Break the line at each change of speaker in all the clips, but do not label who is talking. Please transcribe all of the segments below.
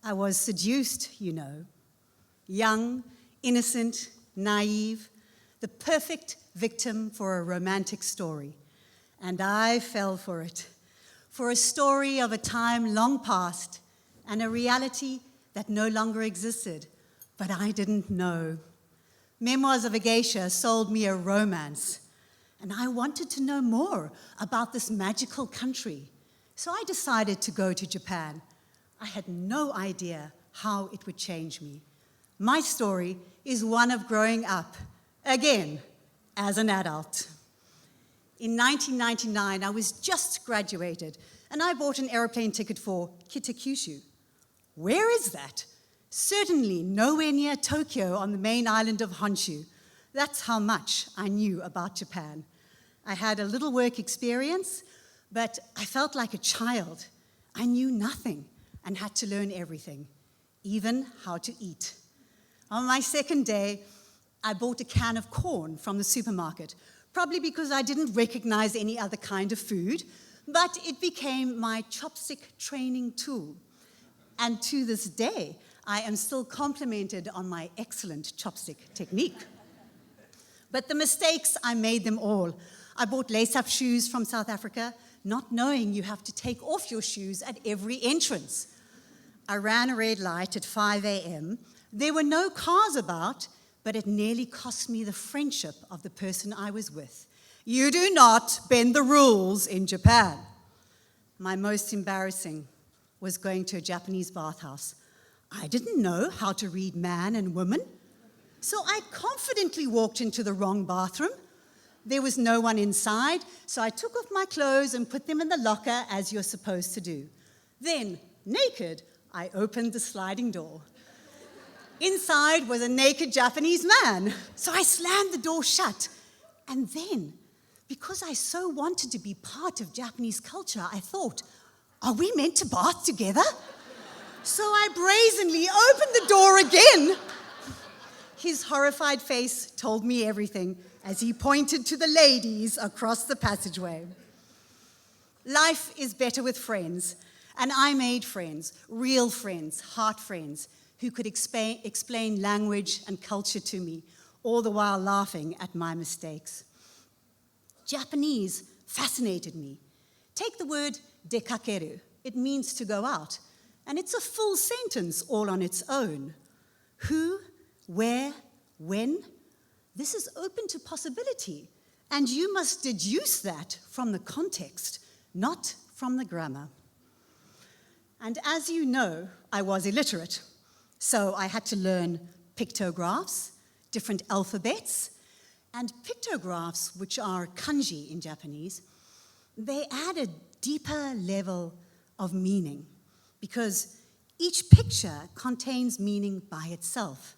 I was seduced, you know. Young, innocent, naive, the perfect victim for a romantic story. And I fell for it, for a story of a time long past and a reality that no longer existed, but I didn't know. Memoirs of a Geisha sold me a romance, and I wanted to know more about this magical country. So I decided to go to Japan. I had no idea how it would change me. My story is one of growing up, again, as an adult. In 1999, I was just graduated, and I bought an airplane ticket for Kitakyushu. Where is that? Certainly nowhere near Tokyo on the main island of Honshu. That's how much I knew about Japan. I had a little work experience, but I felt like a child. I knew nothing and had to learn everything, even how to eat. On my second day, I bought a can of corn from the supermarket, probably because I didn't recognize any other kind of food, but it became my chopstick training tool. And to this day, I am still complimented on my excellent chopstick technique. But the mistakes, I made them all. I bought lace-up shoes from South Africa, not knowing you have to take off your shoes at every entrance. I ran a red light at 5 a.m. There were no cars about, but it nearly cost me the friendship of the person I was with. You do not bend the rules in Japan. My most embarrassing was going to a Japanese bathhouse. I didn't know how to read man and woman, so I confidently walked into the wrong bathroom. There was no one inside, so I took off my clothes and put them in the locker as you're supposed to do. Then, naked, I opened the sliding door. Inside was a naked Japanese man, so I slammed the door shut. And then, because I so wanted to be part of Japanese culture, I thought, are we meant to bath together? So I brazenly opened the door again. His horrified face told me everything as he pointed to the ladies across the passageway. Life is better with friends, and I made friends, real friends, heart friends, who could explain language and culture to me, all the while laughing at my mistakes. Japanese fascinated me. Take the word dekakeru. It means to go out, and it's a full sentence all on its own. Who, where, when? This is open to possibility, and you must deduce that from the context, not from the grammar. And as you know, I was illiterate, so I had to learn pictographs, different alphabets, and pictographs, which are kanji in Japanese, they add a deeper level of meaning because each picture contains meaning by itself.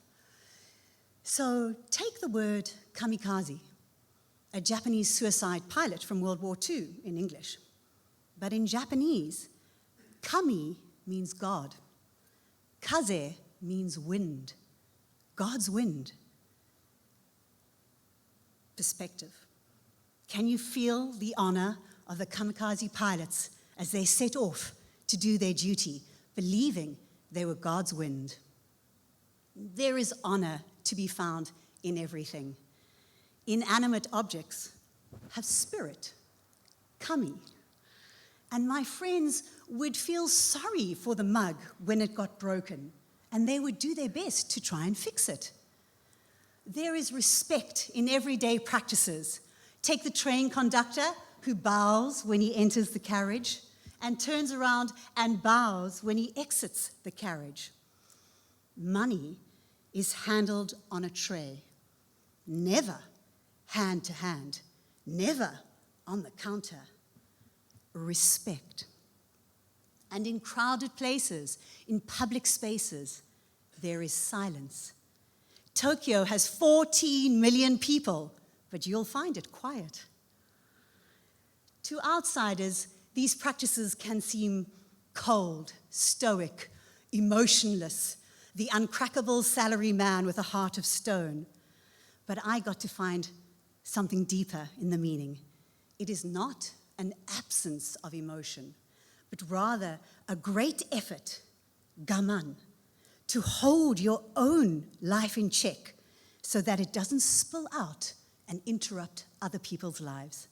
So take the word kamikaze, a Japanese suicide pilot from World War II in English. But in Japanese, kami means God. Kaze means wind, God's wind. Perspective. Can you feel the honor of the kamikaze pilots as they set off to do their duty, believing they were God's wind? There is honor to be found in everything. Inanimate objects have spirit, kami. And my friends would feel sorry for the mug when it got broken, and they would do their best to try and fix it. There is respect in everyday practices. Take the train conductor who bows when he enters the carriage and turns around and bows when he exits the carriage. Money is handled on a tray, never hand to hand, never on the counter. Respect. And in crowded places, in public spaces, there is silence. Tokyo has 14 million people, but you'll find it quiet. To outsiders, these practices can seem cold, stoic, emotionless, the uncrackable salary man with a heart of stone. But I got to find something deeper in the meaning. It is not an absence of emotion, but rather a great effort gaman, to hold your own life in check so that it doesn't spill out and interrupt other people's lives.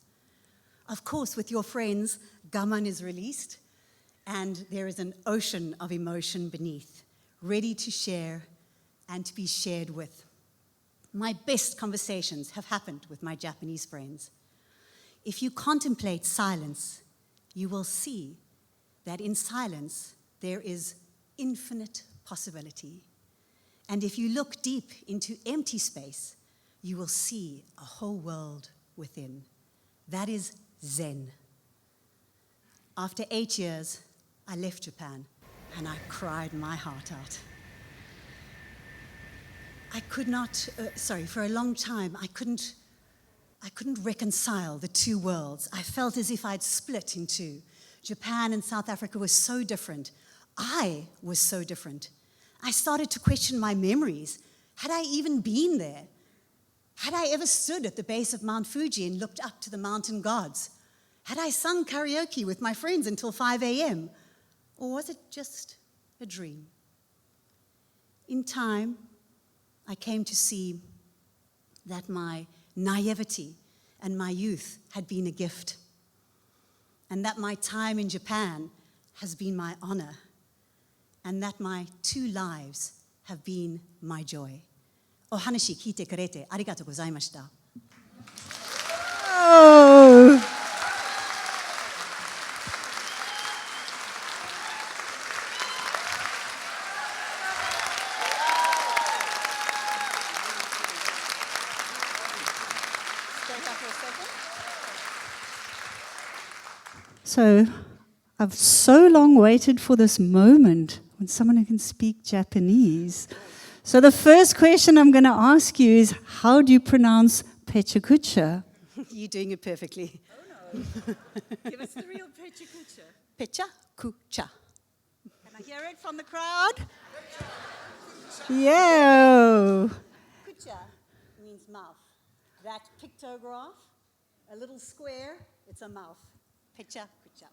Of course, with your friends, gaman is released, and there is an ocean of emotion beneath, ready to share and to be shared with. My best conversations have happened with my Japanese friends. If you contemplate silence, you will see that in silence there is infinite possibility. And if you look deep into empty space, you will see a whole world within. That is Zen. After 8 years, I left Japan and I cried my heart out. I could not, for a long time, I couldn't reconcile the two worlds. I felt as if I'd split in two. Japan and South Africa were so different. I was so different. I started to question my memories. Had I even been there? Had I ever stood at the base of Mount Fuji and looked up to the mountain gods? Had I sung karaoke with my friends until 5 a.m.? Or was it just a dream? In time, I came to see that my naivety and my youth had been a gift, and that my time in Japan has been my honor, and that my 2 lives have been my joy. お話聞いてくれてありがとうございました。
Oh. So, I've so long waited for this moment when someone who can speak Japanese. So the first question I'm going to ask you is, how do you pronounce PechaKucha?
You're doing it perfectly.
Oh no. Give us the real PechaKucha.
PechaKucha.
Can I hear it from the crowd? Yeah.
Kucha means mouth. That pictograph, a little square, it's a mouth. PechaKucha.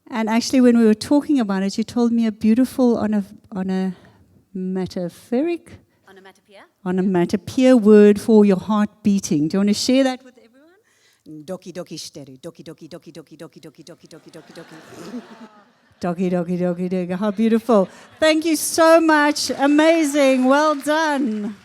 And actually, when we were talking about it, you told me a beautiful onomatopoeia word for your heart beating. Do you want to share that with everyone?
Doki doki shiteru. Doki doki doki doki doki doki doki doki doki doki.
Doki doki doki doki. How beautiful. Thank you so much. Amazing. Well done.